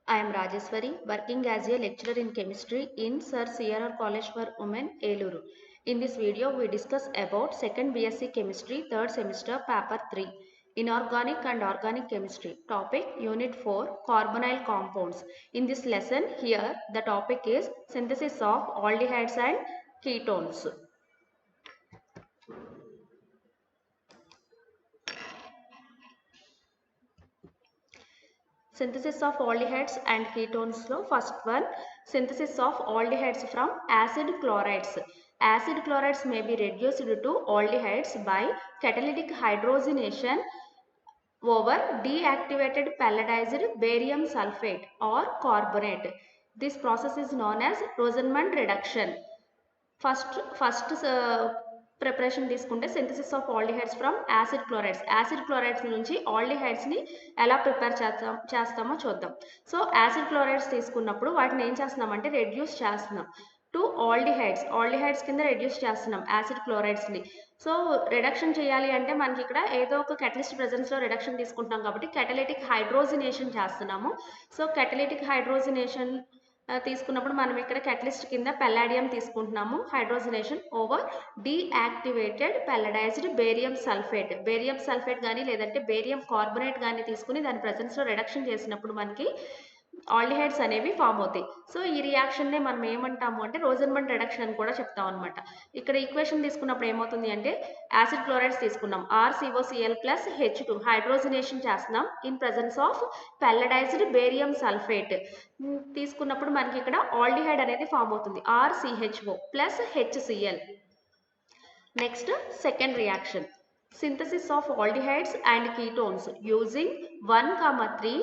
I am Rajeshwari, working as a lecturer in chemistry in Sir CRR College for Women, Eluru. In this video, we discuss about 2nd BSc Chemistry, 3rd semester, paper 3, Inorganic and Organic Chemistry. Topic, Unit 4, Carbonyl Compounds. In this lesson, here, the topic is synthesis of aldehydes and ketones. Synthesis of aldehydes and ketones lo first one, synthesis of aldehydes from acid chlorides. Acid chlorides may be reduced to aldehydes by catalytic hydrogenation over deactivated palladized barium sulfate or carbonate. This process is known as Rosenmund reduction. First preparation తీసుకుంటే synthesis of aldehydes from acid chlorides నుంచి ఆల్డిహైడ్స్ని ఎలా prepare చేస్తామో చూద్దాం. So acid chlorides తీసుకున్నప్పుడు వాటిని ఏం చేస్తున్నామంటే రెడ్యూస్ చేస్తున్నాం టు ఆల్డిహైడ్స్ కింద రెడ్యూస్ చేస్తున్నాం యాసిడ్ క్లోరైడ్స్ని. సో రిడక్షన్ చేయాలి అంటే మనకి ఇక్కడ ఏదో ఒక కెటలిస్ట్ ప్రెజెన్స్లో రిడక్షన్ తీసుకుంటున్నాం కాబట్టి కెటలిటిక్ హైడ్రోజినేషన్ చేస్తున్నాము. సో కెటలిటిక్ హైడ్రోజినేషన్ తీసుకున్నప్పుడు మనం ఇక్కడ కెటలిస్ట్ కింద పెల్లాడియం తీసుకుంటున్నాము. Hydrogenation over deactivated పెల్లడైజ్డ్ barium sulphate కానీ లేదంటే బేరియం కార్బోనేట్ కానీ తీసుకుని దాని ప్రెజెన్స్లో రిడక్షన్ చేసినప్పుడు మనకి ఆల్డిహైడ్స్ అనేవి ఫామ్ అవుతాయి. సో ఈ రియాక్షన్నే మనం ఏమంటాము అంటే రోజెన్మండ్ రిడక్షన్ అని కూడా చెప్తాం అనమాట. ఇక్కడ ఈక్వేషన్ తీసుకున్నప్పుడు ఏమవుతుంది అంటే యాసిడ్ క్లోరైడ్స్ తీసుకున్నాం, RCOCl ప్లస్ H2 హైడ్రోజనేషన్ చేస్తున్నాం in presence of palladised barium sulphate తీసుకున్నప్పుడు మనకి ఇక్కడ ఆల్డిహైడ్ అనేది ఫామ్ అవుతుంది, RCHO plus HCl. Next second reaction, synthesis of aldehydes and ketones using 1,3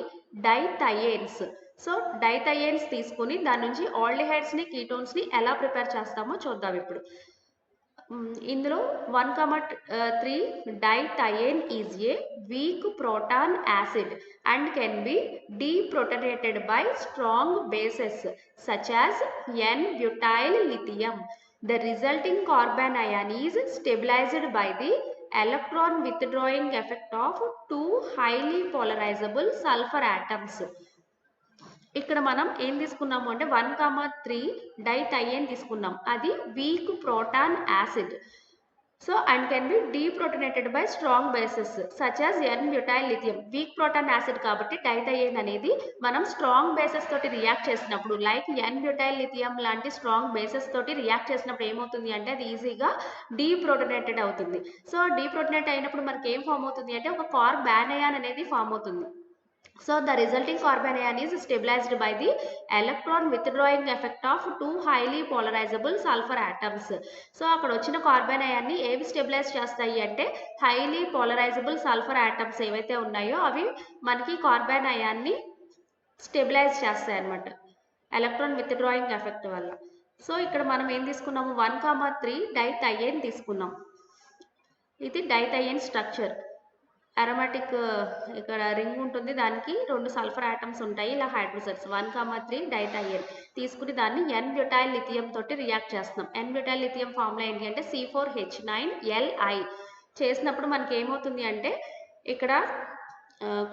dithianes. So dithianes తీసుకుని దాని నుంచి ఆల్డిహైడ్స్ని కీటోన్స్ని ఎలా ప్రిపేర్ చేస్తామో చూద్దాం ఇప్పుడు. ఇందులో 1,3 dithiane is a weak proton acid and can be deprotonated by strong bases such as N-butyl lithium. The resulting carbon ion is stabilized by the electron withdrawing effect of two highly polarizable sulfur atoms. ఇక్కడ మనం ఏం తీసుకున్నాము అంటే 1,3 dithiane తీసుకున్నాం, అది weak proton acid. So and can be deprotonated by strong bases such as N-butyl lithium. Weak proton acid కాబట్టి dithiane అనేది మనం స్ట్రాంగ్ బేసెస్ తోటి రియాక్ట్ చేసినప్పుడు లైక్ N-butyl lithium లాంటి స్ట్రాంగ్ బేసెస్ తోటి రియాక్ట్ చేసినప్పుడు ఏమవుతుంది అంటే అది ఈజీగా డీప్రోటనేటెడ్ అవుతుంది. సో డీప్రోటనేట్ అయినప్పుడు మనకి ఏం ఫామ్ అవుతుంది అంటే ఒక కార్బానయాన్ అనేది ఫామ్ అవుతుంది. So the resulting carbon ion is stabilized by the electron withdrawing effect of two highly polarizable sulfur atoms. So అక్కడ వచ్చిన కార్బన్ అయాన్ని ఏవి స్టెబిలైజ్ చేస్తాయి అంటే హైలీ పోలరైజబుల్ సల్ఫర్ ఆటమ్స్ ఏవైతే ఉన్నాయో అవి మనకి కార్బన్ అయాన్ని స్టెబిలైజ్ చేస్తాయి అన్నమాట ఎలక్ట్రాన్ విత్డ్రాయింగ్ ఎఫెక్ట్ వల్ల. సో ఇక్కడ మనం ఏం తీసుకున్నాము 1,3 డైథయేన్ తీసుకున్నాం. ఇది డైథయేన్ స్ట్రక్చర్. అరోమాటిక్ ఇక్కడ రింగ్ ఉంటుంది, దానికి 2 సల్ఫర్ ఆటమ్స్ ఉంటాయి ఇలా హైడ్రోజన్స్. 1,3 డైథయేన్ తీసుకుని దాన్ని N-butyl lithium తోటి రియాక్ట్ చేస్తున్నాం. N-butyl lithium ఫార్ములా ఏంటి అంటే C4H9Li. చేసినప్పుడు మనకి ఏమవుతుంది అంటే ఇక్కడ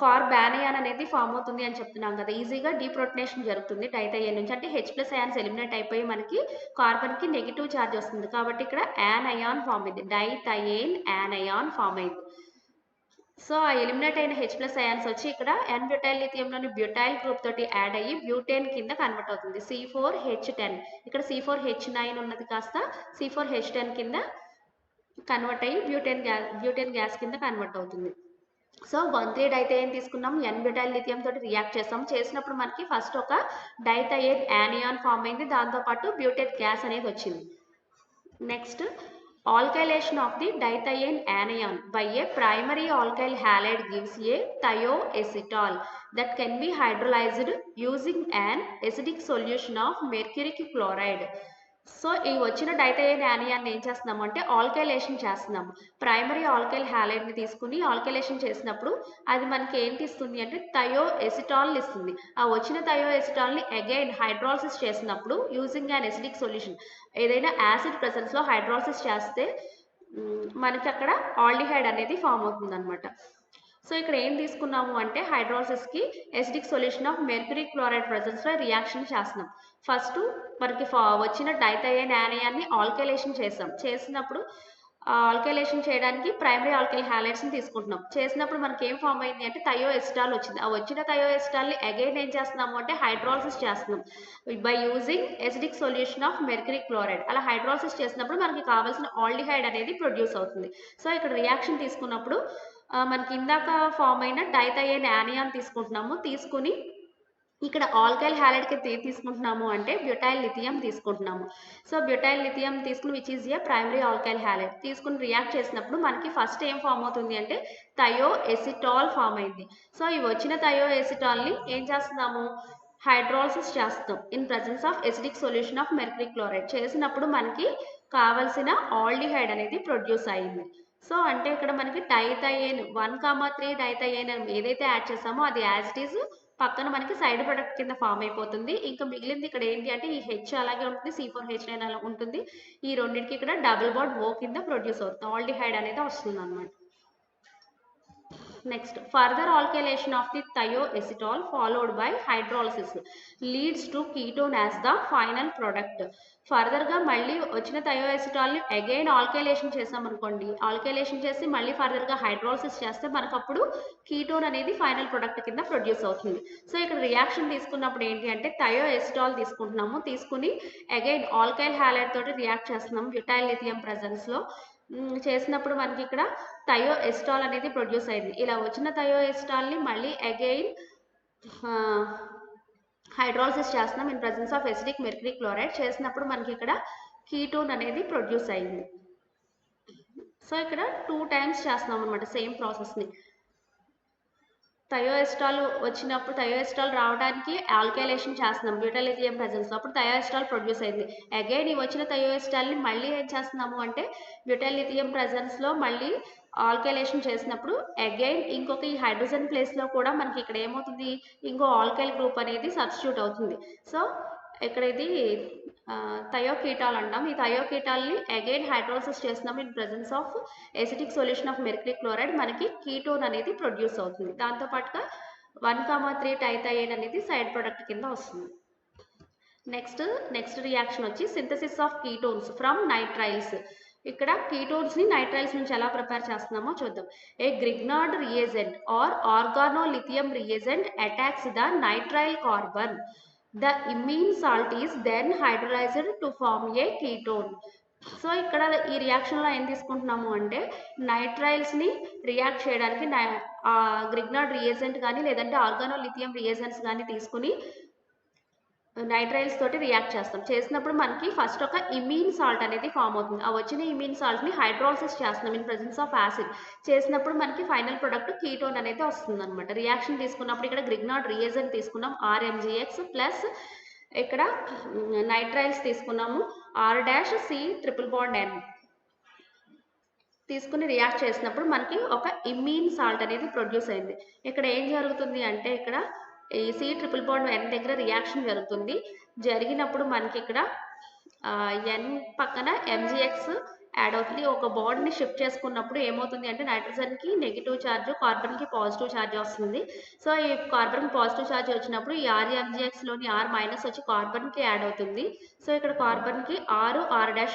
కార్బానయాన్ అనేది ఫామ్ అవుతుంది అని చెప్తున్నాం కదా, ఈజీగా డీప్రోటనేషన్ జరుగుతుంది డైథయేన్ నుంచి. అంటే H+ అయాన్స్ ఎలిమినేట్ అయిపోయి మనకి కార్బన్కి నెగిటివ్ ఛార్జ్ వస్తుంది కాబట్టి ఇక్కడ యానయాన్ ఫామ్ అయింది, డైథయేన్ యానయాన్ ఫామ్ అయింది. సో ఆ ఎలిమినేట్ అయిన H+ అయాన్స్ వచ్చి ఇక్కడ N-butyl lithiumలోని బ్యూటైల్ గ్రూప్ తోటి యాడ్ అయ్యి బ్యూటేన్ కింద కన్వర్ట్ అవుతుంది, C4H10. ఇక్కడ C4H9 ఉన్నది కాస్త C4H10 కింద కన్వర్ట్ అయ్యి బ్యూటేన్ గ్యాస్ కింద కన్వర్ట్ అవుతుంది. సో 1,3 డైథయేన్ తీసుకున్నాం, N-butyl lithium తోటి రియాక్ట్ చేస్తాం. చేసినప్పుడు మనకి ఫస్ట్ ఒక డైథయేన్ యానియాన్ ఫామ్ అయింది, దాంతోపాటు బ్యూటేన్ గ్యాస్ అనేది వచ్చింది. Next alkylation of the diethylene anion by a primary alkyl halide gives a thioacetal that can be hydrolyzed using an acidic solution of mercuric chloride. So ఈ వచ్చిన డైథయేన్ యానియాన్ని ఏం చేస్తున్నాము అంటే ఆల్కైలేషన్ చేస్తున్నాము. ప్రైమరీ ఆల్కైల్ హ్యాలైడ్ని తీసుకుని alkylation చేసినప్పుడు అది మనకి ఏంటి ఇస్తుంది అంటే థయోఎసిటాల్ ఇస్తుంది. ఆ వచ్చిన థయోఎసిటాల్ని అగైన్ హైడ్రాలసిస్ చేసినప్పుడు యూజింగ్ అన్ ఎసిడిక్ సొల్యూషన్, ఏదైనా యాసిడ్ ప్రెసెన్స్లో హైడ్రాలసిస్ చేస్తే మనకి అక్కడ ఆల్డిహైడ్ అనేది ఫామ్ అవుతుంది అనమాట. సో ఇక్కడ ఏం తీసుకున్నాము అంటే హైడ్రాలసిస్కి acidic solution of mercury chloride ప్రెజెన్స్లో రియాక్షన్ చేస్తున్నాం. ఫస్ట్ మనకి వచ్చిన డైథైన్ యానయాన్ని ఆల్కైలేషన్ చేసినప్పుడు ఆల్కైలేషన్ చేయడానికి ప్రైమరీ ఆల్కైల్ హాలైడ్స్ని తీసుకుంటున్నాం. చేసినప్పుడు మనకి ఏం ఫామ్ అయింది అంటే థయోఎసిటాల్ వచ్చింది. ఆ వచ్చిన థయోఎసిటాల్ని అగైన్ ఏం చేస్తున్నాము అంటే హైడ్రాలసిస్ చేస్తున్నాం by using acidic solution of mercury chloride. అలా హైడ్రాలసిస్ చేసినప్పుడు మనకి కావాల్సిన ఆల్డిహైడ్ అనేది ప్రొడ్యూస్ అవుతుంది. సో ఇక్కడ రియాక్షన్ తీసుకున్నప్పుడు మనకి ఇందాక ఫామ్ అయిన డైథైన్ యానియాన్ తీసుకుంటున్నాము. తీసుకుని ఇక్కడ ఆల్కైల్ హాలైడ్కి తీసుకుంటున్నాము అంటే బ్యూటైల్ లిథియం తీసుకుంటున్నాము. సో బ్యూటైల్ లిథియం తీసుకుని which is a primary alkyl halide తీసుకుని రియాక్ట్ చేసినప్పుడు మనకి ఫస్ట్ ఏం ఫామ్ అవుతుంది అంటే థయోఎసిటాల్ ఫామ్ అయింది. సో ఇవి వచ్చిన థయోఎసిటాల్ని ఏం చేస్తున్నాము హైడ్రాలసిస్ చేస్తాం in presence of acidic solution of mercury chloride. చేసినప్పుడు మనకి కావలసిన ఆల్డిహైడ్ అనేది ప్రొడ్యూస్ అయింది. సో అంటే ఇక్కడ మనకి డైథైన్ 1,3 డైథైన్ ఏదైతే యాడ్ చేసామో అది యాజ్ ఇట్ ఈజ్ పక్కన మనకి సైడ్ ప్రొడక్ట్ కింద ఫామ్ అయిపోతుంది. ఇంకా మిగిలింది ఇక్కడ ఏంటి అంటే ఈ హెచ్ అలాగే ఉంటుంది, C4H9 అలా ఉంటుంది. ఈ రెండింటికి ఇక్కడ డబుల్ బాండ్ O కింద ప్రొడ్యూస్ అవుతుంది, ఆల్డిహైడ్ అనేది వస్తుంది అనమాట. Next further alkylation of the thioacetal followed by hydrolysis leads to ketone as the final product. ఫర్దర్గా మళ్ళీ వచ్చిన థయోఎసిటాల్ని అగైన్ ఆల్కైలేషన్ చేసామనుకోండి, ఆల్కైలేషన్ చేసి మళ్ళీ ఫర్దర్గా హైడ్రాలసిస్ చేస్తే మనకు అప్పుడు కీటోన్ అనేది ఫైనల్ ప్రొడక్ట్ కింద ప్రొడ్యూస్ అవుతుంది. సో ఇక్కడ రియాక్షన్ తీసుకున్నప్పుడు ఏంటి అంటే థయోఎసిటాల్ తీసుకుంటున్నాము. తీసుకుని అగైన్ ఆల్కైల్ హాలైడ్ తోటి రియాక్ట్ చేస్తున్నాం బ్యూటైల్ లిథియం ప్రెజెన్స్లో. చేసినప్పుడు మనకి ఇక్కడ థయోఎసిటాల్ అనేది ప్రొడ్యూస్ అయింది. ఇలా వచ్చిన థయోఎసిటాల్ని మళ్ళీ అగైన్ హైడ్రాలసిస్ చేస్తున్నాం in presence of acidic mercury chloride. చేసినప్పుడు మనకి ఇక్కడ కీటోన్ అనేది ప్రొడ్యూస్ అయింది. సో ఇక్కడ 2 టైమ్స్ చేస్తున్నాం అనమాట సేమ్ ప్రాసెస్ని. థయోఎసిటాల్ వచ్చినప్పుడు థయోఎసిటాల్ రావడానికి ఆల్కైలేషన్ చేస్తున్నాం బ్యూటైల్ లిథియం ప్రెజెన్స్లో, అప్పుడు థయోఎసిటాల్ ప్రొడ్యూస్ అయింది. అగైన్ ఈ వచ్చిన థయోఎసిటాల్ని మళ్ళీ ఏం చేస్తున్నాము అంటే బ్యూటైల్ లిథియం ప్రెజెన్స్లో మళ్ళీ ఆల్కైలేషన్ చేసినప్పుడు అగైన్ ఇంకొక ఈ హైడ్రోజన్ ప్లేస్లో కూడా మనకి ఇక్కడ ఏమవుతుంది ఇంకో ఆల్కైల్ గ్రూప్ అనేది సబ్స్టిట్యూట్ అవుతుంది. సో ఇక్కడ ఇది థయోకీటాల్ అంటాం. ఈ థయోకీటాల్ని అగైన్ హైడ్రాలసిస్ చేస్తున్నాం in presence of acetic solution of mercury chloride. మనకి కీటోన్ అనేది ప్రొడ్యూస్ అవుతుంది. దాంతోపాటుగా 1,3 డైథైన్ అనేది సైడ్ ప్రొడక్ట్ కింద వస్తుంది. నెక్స్ట్ రియాక్షన్ వచ్చి synthesis of ketones from nitriles. ఇక్కడ కీటోన్స్ని నైట్రైల్స్ నుంచి ఎలా ప్రిపేర్ చేస్తున్నామో చూద్దాం. A Grignard reagent or organolithium reagent attacks the nitrile carbon. The imine salt is then hydrolyzed to form a ketone. So ఇక్కడ ఈ రియాక్షన్లో ఏం తీసుకుంటున్నాము అంటే నైట్రైల్స్ని రియాక్ట్ చేయడానికి గ్రిగ్నార్డ్ రియేజెంట్ కానీ లేదంటే ఆర్గానోలిథియం రియేజెంట్స్ కానీ తీసుకుని నైట్రైల్స్ తోటి రియాక్ట్ చేస్తాం. చేసినప్పుడు మనకి ఫస్ట్ ఒక ఇమీన్ సాల్ట్ అనేది ఫామ్ అవుతుంది. ఆ వచ్చిన ఇమీన్ సాల్ట్ని హైడ్రాలసిస్ చేస్తున్నాం ఇన్ ప్రెజెన్స్ ఆఫ్ యాసిడ్. చేసినప్పుడు మనకి ఫైనల్ ప్రొడక్ట్ కీటోన్ అనేది వస్తుంది అనమాట. రియాక్షన్ తీసుకున్నప్పుడు ఇక్కడ గ్రిగ్నార్డ్ రియేజెంట్ తీసుకున్నాం RMgX ప్లస్ ఇక్కడ నైట్రైల్స్ తీసుకున్నాము R-C∼N తీసుకుని రియాక్ట్ చేసినప్పుడు మనకి ఒక ఇమీన్ సాల్ట్ అనేది ప్రొడ్యూస్ అయింది. ఇక్కడ ఏం జరుగుతుంది అంటే ఇక్కడ ఈ C∼N దగ్గర రియాక్షన్ జరుగుతుంది. జరిగినప్పుడు మనకి ఇక్కడ N పక్కన MgX యాడ్ అవుతుంది. ఒక బాండ్ని షిఫ్ట్ చేసుకున్నప్పుడు ఏమవుతుంది అంటే నైట్రోజన్కి నెగిటివ్ ఛార్జ్, కార్బన్కి పాజిటివ్ ఛార్జ్ వస్తుంది. సో ఈ కార్బన్కి పాజిటివ్ ఛార్జ్ వచ్చినప్పుడు ఈ RMgXలోని R మైనస్ వచ్చి కార్బన్కి యాడ్ అవుతుంది. సో ఇక్కడ కార్బన్కి R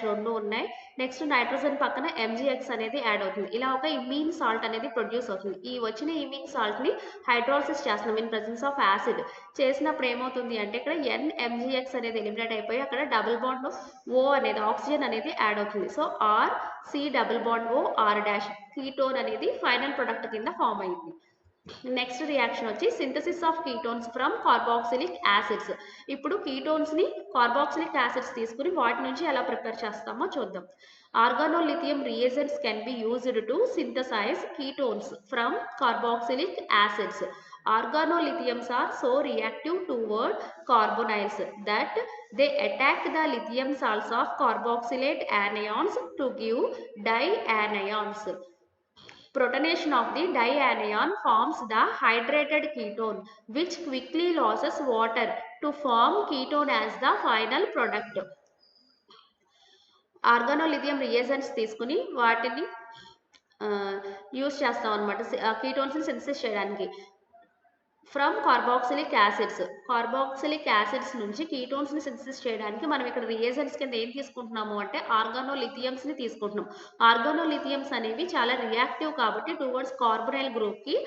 రెండు ఉన్నాయి. నెక్స్ట్ నైట్రోజన్ పక్కన MgX అనేది యాడ్ అవుతుంది. ఇలా ఒక ఇమీన్ సాల్ట్ అనేది ప్రొడ్యూస్ అవుతుంది. ఈ వచ్చిన ఇమీన్ సాల్ట్ని హైడ్రాలసిస్ చేస్తున్నాం ఇన్ ప్రెజెన్స్ ఆఫ్ యాసిడ్. చేసినప్పుడు ఏమవుతుంది అంటే ఇక్కడ NMgX అనేది ఎలిమినేట్ అయిపోయి అక్కడ డబుల్ బాండ్ O అనేది ఆక్సిజన్ అనేది యాడ్ అవుతుంది. సో R-C∼O R' కీటోన్ అనేది ఫైనల్ ప్రొడక్ట్ కింద ఫామ్ అయింది. నెక్స్ట్ రియాక్షన్ వచ్చి synthesis of ketones from carboxylic acids. ఇప్పుడు కీటోన్స్ని కార్బాక్సిలిక్ యాసిడ్స్ తీసుకుని వాటి నుంచి ఎలా ప్రిపేర్ చేస్తామో చూద్దాం. Organolithium reagents can be used to synthesize ketones from carboxylic acids. Organolithiums are so reactive toward carbonyls that they attack the lithium salts of carboxylate anions to give dianions. Protonation of the dianion forms the hydrated ketone which quickly loses water to form ketone as the final product. Organolithium reagents తీసుకుని వాటిని use చేస్తాం అనమాట కీటోన్స్ని synthesis చేయడానికి. From carboxylic acids నుంచి కీటోన్స్ని synthesis చేయడానికి మనం ఇక్కడ రియేజెంట్స్ కింద ఏం తీసుకుంటున్నాము అంటే ఆర్గానోలిథియమ్స్ని తీసుకుంటున్నాం. ఆర్గానోలిథియమ్స్ అనేవి చాలా రియాక్టివ్ కాబట్టి టువర్డ్స్ కార్బొనైల్ గ్రూప్కి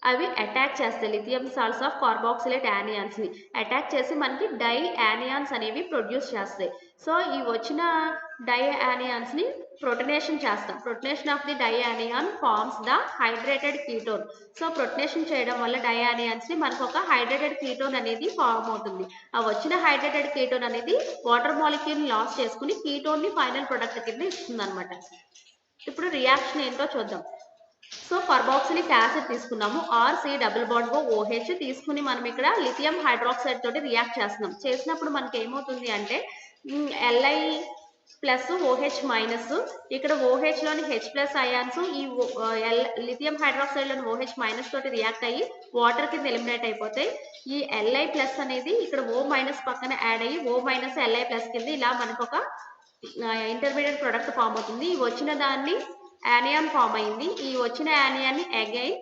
అవి అటాక్ చేస్తాయి. లిథియం సాల్ట్స్ ఆఫ్ కార్బాక్సిలేట్ యానియాన్స్ని అటాక్ చేసి మనకి డై యానియాన్స్ అనేవి ప్రొడ్యూస్ చేస్తాయి. సో ఈ వచ్చిన డై యానియాన్స్ని ప్రొటనేషన్ చేస్తాం. Protonation of the dianion forms the hydrated ketone. So protonation చేయడం వల్ల డై యానియాన్స్ని మనకు ఒక హైడ్రేటెడ్ కీటోన్ అనేది ఫార్మ్ అవుతుంది. ఆ వచ్చిన హైడ్రేటెడ్ కీటోన్ అనేది వాటర్ మాలిక్యూల్ లాస్ చేసుకుని కీటోన్ని ఫైనల్ ప్రొడక్ట్ కింద ఇస్తుంది అనమాట. ఇప్పుడు రియాక్షన్ ఏంటో చూద్దాం. సో కార్బాక్సిలిక్ యాసిడ్ తీసుకున్నాము, ఆర్సి డబుల్ బాండ్ OH తీసుకుని మనం ఇక్కడ లిథియం హైడ్రాక్సైడ్ తోటి రియాక్ట్ చేస్తున్నాం. చేసినప్పుడు మనకి ఏమవుతుంది అంటే Li ప్లస్ OH మైనస్, ఇక్కడ OH లోని H ప్లస్ అయాన్స్ ఈ లిథియం హైడ్రాక్సైడ్ లోని OH మైనస్ తోటి రియాక్ట్ అయ్యి వాటర్ కింద ఎలిమినేట్ అయిపోతాయి. ఈ Li ప్లస్ అనేది ఇక్కడ O మైనస్ పక్కన యాడ్ అయ్యి O మైనస్ Li ప్లస్ కింద ఇలా మనకు ఒక ఇంటర్మీడియట్ ప్రొడక్ట్ ఫామ్ అవుతుంది. ఈ వచ్చిన దాన్ని యానియాన్ ఫామ్ అయింది. ఈ వచ్చిన యానియాన్ని అగైన్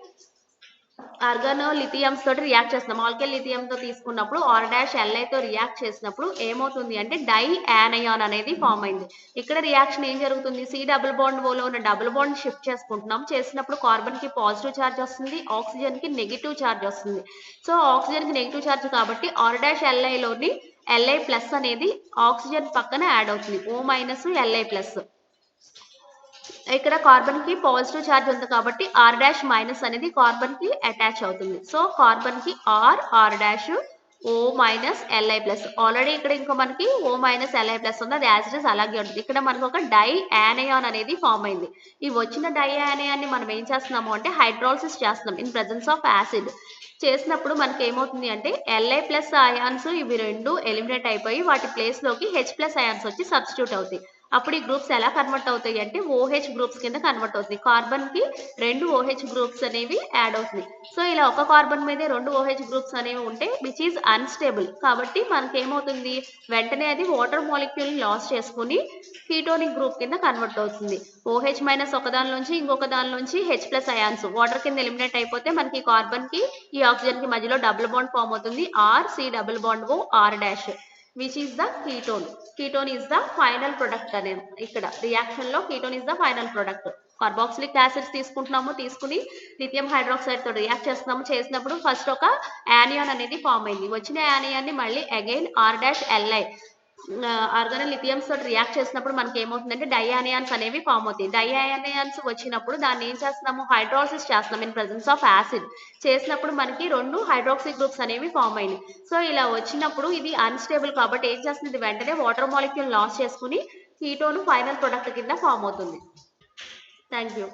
ఆర్గానోలిథియమ్స్ తోటి రియాక్ట్ చేస్తున్నాం. ఆల్కైల్ లిథియంతో తీసుకున్నప్పుడు R-Li తో రియాక్ట్ చేసినప్పుడు ఏమవుతుంది అంటే డై యానయాన్ అనేది ఫామ్ అయింది. ఇక్కడ రియాక్షన్ ఏం జరుగుతుంది, C డబుల్ బాండ్ ఓలో ఉన్న డబుల్ బాండ్ షిఫ్ట్ చేసుకుంటున్నాం. చేసినప్పుడు కార్బన్ కి పాజిటివ్ ఛార్జ్ వస్తుంది, ఆక్సిజన్ కి నెగిటివ్ ఛార్జ్ వస్తుంది. సో ఆక్సిజన్ కి నెగిటివ్ ఛార్జ్ కాబట్టి R-Li లోని Li ప్లస్ అనేది ఆక్సిజన్ పక్కన యాడ్ అవుతుంది, O మైనస్ Li ప్లస్. ఇక్కడ కార్బన్ కి పాజిటివ్ ఛార్జ్ ఉంది కాబట్టి R' మైనస్ అనేది కార్బన్ కి అటాచ్ అవుతుంది. సో కార్బన్ కి R' O minus Li plus. Already ఇక్కడ ఇంకా మనకి O మైనస్ Li ప్లస్ ఉంది, అది యాజ్ ఇట్ ఇస్ అలాగే ఉంటుంది. ఇక్కడ మనకు ఒక డై యానయాన్ అనేది ఫామ్ అయింది. ఈ వచ్చిన డై యానయాన్ని మనం ఏం చేస్తున్నాము అంటే హైడ్రాలసిస్ చేస్తున్నాం ఇన్ ప్రెజెన్స్ ఆఫ్ యాసిడ్. చేసినప్పుడు మనకి ఏమవుతుంది అంటే Li ప్లస్ అయాన్స్ ఇవి రెండు ఎలిమినేట్ అయిపోయి వాటి ప్లేస్లోకి H ప్లస్ అయాన్స్ వచ్చి సబ్స్టిట్యూట్ అవుతాయి. అప్పుడు ఈ గ్రూప్స్ ఎలా కన్వర్ట్ అవుతాయి అంటే OH గ్రూప్స్ కింద కన్వర్ట్ అవుతుంది. కార్బన్ కి 2 OH గ్రూప్స్ అనేవి యాడ్ అవుతుంది. సో ఇలా ఒక కార్బన్ మీదే 2 OH గ్రూప్స్ అనేవి ఉంటే విచ్ ఈజ్ అన్స్టేబుల్ కాబట్టి మనకి ఏమవుతుంది వెంటనే అది వాటర్ మాలిక్యూల్ లాస్ చేసుకుని కీటోనిక్ గ్రూప్ కింద కన్వర్ట్ అవుతుంది. OH మైనస్ ఒక దాని నుంచి ఇంకొక దాని నుంచి H ప్లస్ అయాన్స్ వాటర్ కింద ఎలిమినేట్ అయిపోతే మనకి కార్బన్ కి ఈ ఆక్సిజన్ కి మధ్యలో డబుల్ బాండ్ ఫామ్ అవుతుంది, RC double bond R', which is the ketone. Ketone is the final product అనే ఇక్కడ రియాక్షన్ లో ketone is the final product. Carboxylic acids తీసుకుని లిథియం హైడ్రాక్సైడ్ తో రియాక్ట్ చేసినప్పుడు ఫస్ట్ ఒక యానియాన్ అనేది ఫామ్ అయింది. వచ్చిన యానియాన్ని మళ్ళీ అగైన్ R'-Li ఆర్గానల్ లిథియమ్స్ తోటి రియాక్ట్ చేసినప్పుడు మనకి ఏమవుతుందంటే డైయానియాన్స్ అనేవి ఫామ్ అవుతాయి. డైయానియాన్స్ వచ్చినప్పుడు దాన్ని ఏం చేస్తున్నాము హైడ్రాలసిస్ చేస్తున్నాం ఇన్ ప్రెజెన్స్ ఆఫ్ యాసిడ్. చేసినప్పుడు మనకి 2 హైడ్రాక్సీ గ్రూప్స్ అనేవి ఫామ్ అయినాయి. సో ఇలా వచ్చినప్పుడు ఇది అన్స్టేబుల్ కాబట్టి ఏం చేస్తుంది వెంటనే వాటర్ మాలిక్యూల్ లాస్ చేసుకుని కీటోన్ ఫైనల్ ప్రొడక్ట్ కింద ఫామ్ అవుతుంది. Thank you.